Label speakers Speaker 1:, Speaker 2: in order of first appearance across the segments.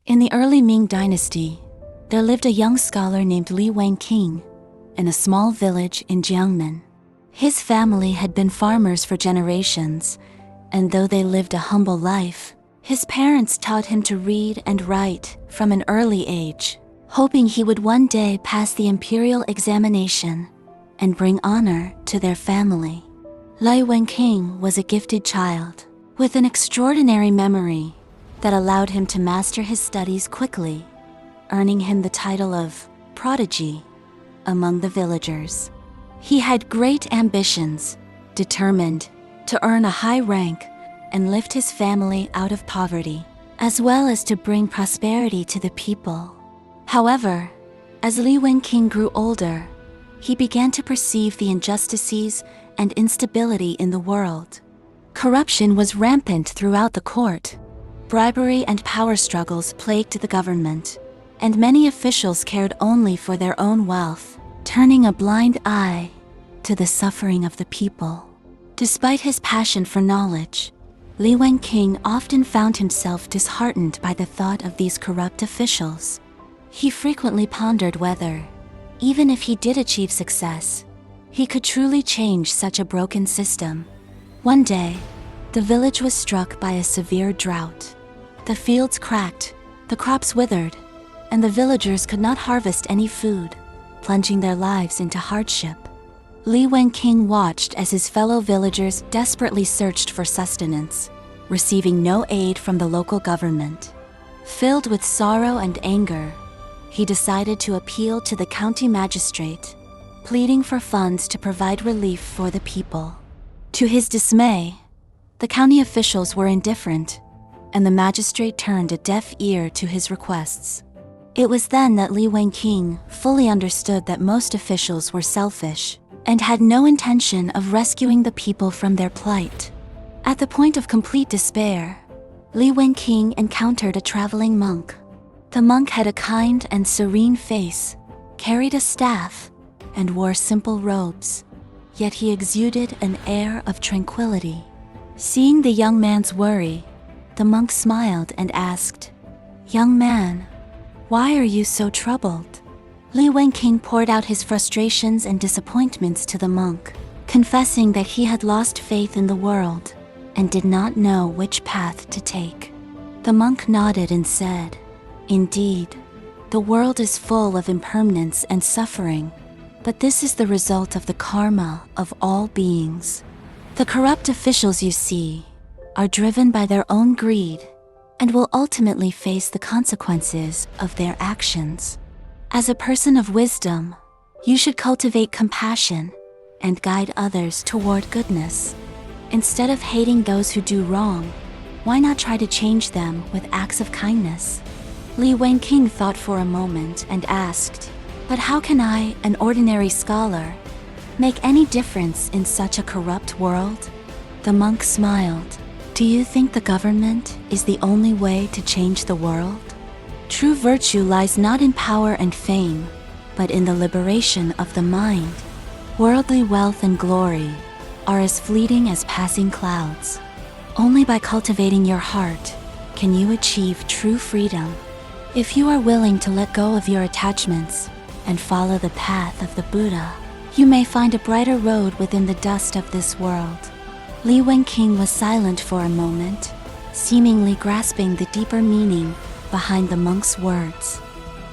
Speaker 1: In the early Ming dynasty, there lived a young scholar named Wenqing in a small village in Jiangmen. His family had been farmers for generations, and though they lived a humble life, his parents taught him to read and write from an early age, hoping he would one day pass the imperial examination and bring honor to their family. Wenqing was a gifted child with an extraordinary memory that allowed him to master his studies quickly, earning him the title of prodigy among the villagers. He had great ambitions, determined to earn a high rank and lift his family out of poverty, as well as to bring prosperity to the people. However, as Wenqing grew older, he began to perceive the injustices and instability in the world. Corruption was rampant throughout the court. Bribery and power struggles plagued the government, and many officials cared only for their own wealth, turning a blind eye to the suffering of the people. Despite his passion for knowledge, Wenqing often found himself disheartened by the thought of these corrupt officials. He frequently pondered whether, even if he did achieve success, he could truly change such a broken system. One day, the village was struck by a severe drought. The fields cracked, the crops withered, and the villagers could not harvest any food, plunging their lives into hardship. Wenqing watched as his fellow villagers desperately searched for sustenance, receiving no aid from the local government. Filled with sorrow and anger, he decided to appeal to the county magistrate, pleading for funds to provide relief for the people. To his dismay, the county officials were indifferent, and the magistrate turned a deaf ear to his requests. It was then that Wenqing fully understood that most officials were selfish and had no intention of rescuing the people from their plight. At the point of complete despair, Wenqing encountered a traveling monk. The monk had a kind and serene face, carried a staff, and wore simple robes, yet he exuded an air of tranquility. Seeing the young man's worry, the monk smiled and asked, "Young man, why are you so troubled?" Wenqing poured out his frustrations and disappointments to the monk, confessing that he had lost faith in the world and did not know which path to take. The monk nodded and said, "Indeed, the world is full of impermanence and suffering, but this is the result of the karma of all beings. The corrupt officials you see are driven by their own greed and will ultimately face the consequences of their actions. As a person of wisdom, you should cultivate compassion and guide others toward goodness. Instead of hating those who do wrong, why not try to change them with acts of kindness?" Wenqing thought for a moment and asked, "But how can I, an ordinary scholar, make any difference in such a corrupt world?" The monk smiled. "Do you think the government is the only way to change the world? True virtue lies not in power and fame, but in the liberation of the mind. Worldly wealth and glory are as fleeting as passing clouds. Only by cultivating your heart can you achieve true freedom. If you are willing to let go of your attachments and follow the path of the Buddha, you may find a brighter road within the dust of this world." Wenqing was silent for a moment, seemingly grasping the deeper meaning behind the monk's words.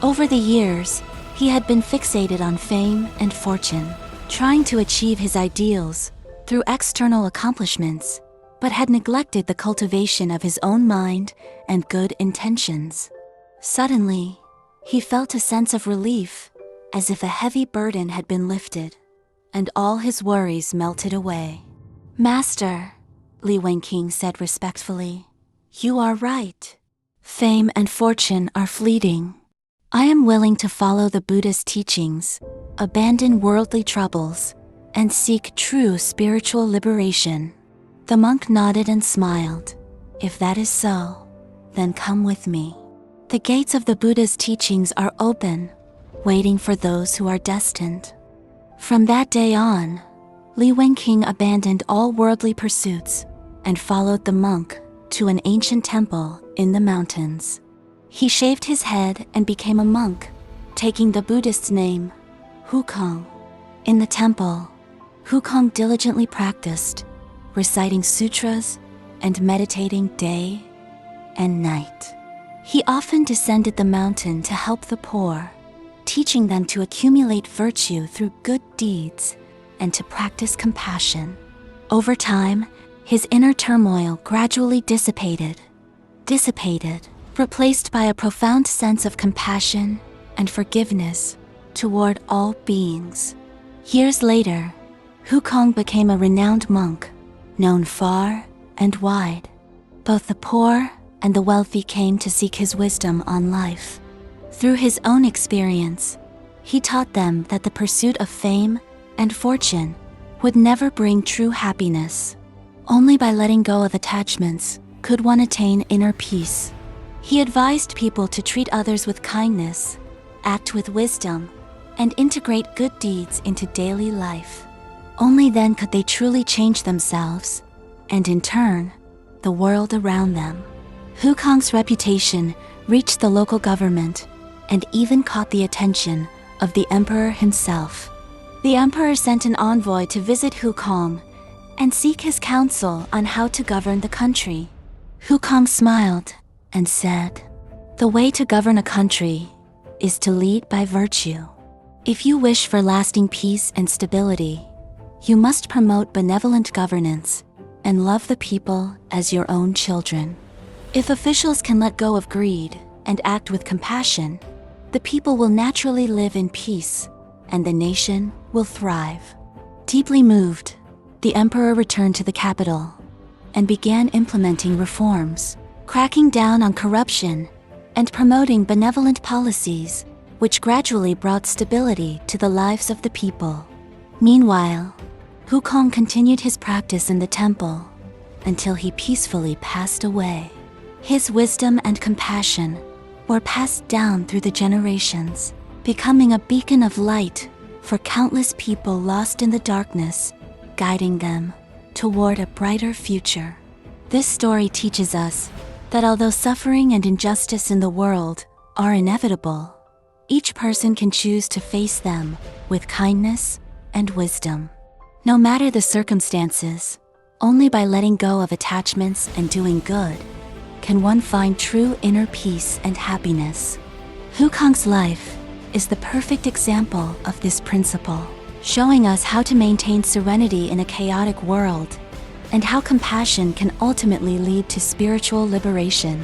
Speaker 1: Over the years, he had been fixated on fame and fortune, trying to achieve his ideals through external accomplishments, but had neglected the cultivation of his own mind and good intentions. Suddenly, he felt a sense of relief, as if a heavy burden had been lifted, and all his worries melted away. "Master," Wenqing said respectfully, "you are right. Fame and fortune are fleeting. I am willing to follow the Buddha's teachings, abandon worldly troubles, and seek true spiritual liberation." The monk nodded and smiled. "If that is so, then come with me. The gates of the Buddha's teachings are open, waiting for those who are destined." From that day on, Wenqing abandoned all worldly pursuits and followed the monk to an ancient temple in the mountains. He shaved his head and became a monk, taking the Buddhist name, Wukong. In the temple, Wukong diligently practiced, reciting sutras and meditating day and night. He often descended the mountain to help the poor, teaching them to accumulate virtue through good deeds and to practice compassion. Over time, his inner turmoil gradually dissipated, replaced by a profound sense of compassion and forgiveness toward all beings. Years later, Wukong became a renowned monk, known far and wide. Both the poor and the wealthy came to seek his wisdom on life. Through his own experience, he taught them that the pursuit of fame and fortune would never bring true happiness. Only by letting go of attachments could one attain inner peace. He advised people to treat others with kindness, act with wisdom, and integrate good deeds into daily life. Only then could they truly change themselves, and in turn, the world around them. Wukong's reputation reached the local government and even caught the attention of the emperor himself. The emperor sent an envoy to visit Wukong and seek his counsel on how to govern the country. Wukong smiled and said, "The way to govern a country is to lead by virtue. If you wish for lasting peace and stability, you must promote benevolent governance and love the people as your own children. If officials can let go of greed and act with compassion, the people will naturally live in peace and the nation will thrive." Deeply moved, the emperor returned to the capital and began implementing reforms, cracking down on corruption and promoting benevolent policies, which gradually brought stability to the lives of the people. Meanwhile, Wukong continued his practice in the temple until he peacefully passed away. His wisdom and compassion were passed down through the generations, becoming a beacon of light for countless people lost in the darkness, guiding them toward a brighter future. This story teaches us that although suffering and injustice in the world are inevitable, each person can choose to face them with kindness and wisdom. No matter the circumstances, only by letting go of attachments and doing good can one find true inner peace and happiness. Wukong's life is the perfect example of this principle, showing us how to maintain serenity in a chaotic world and how compassion can ultimately lead to spiritual liberation.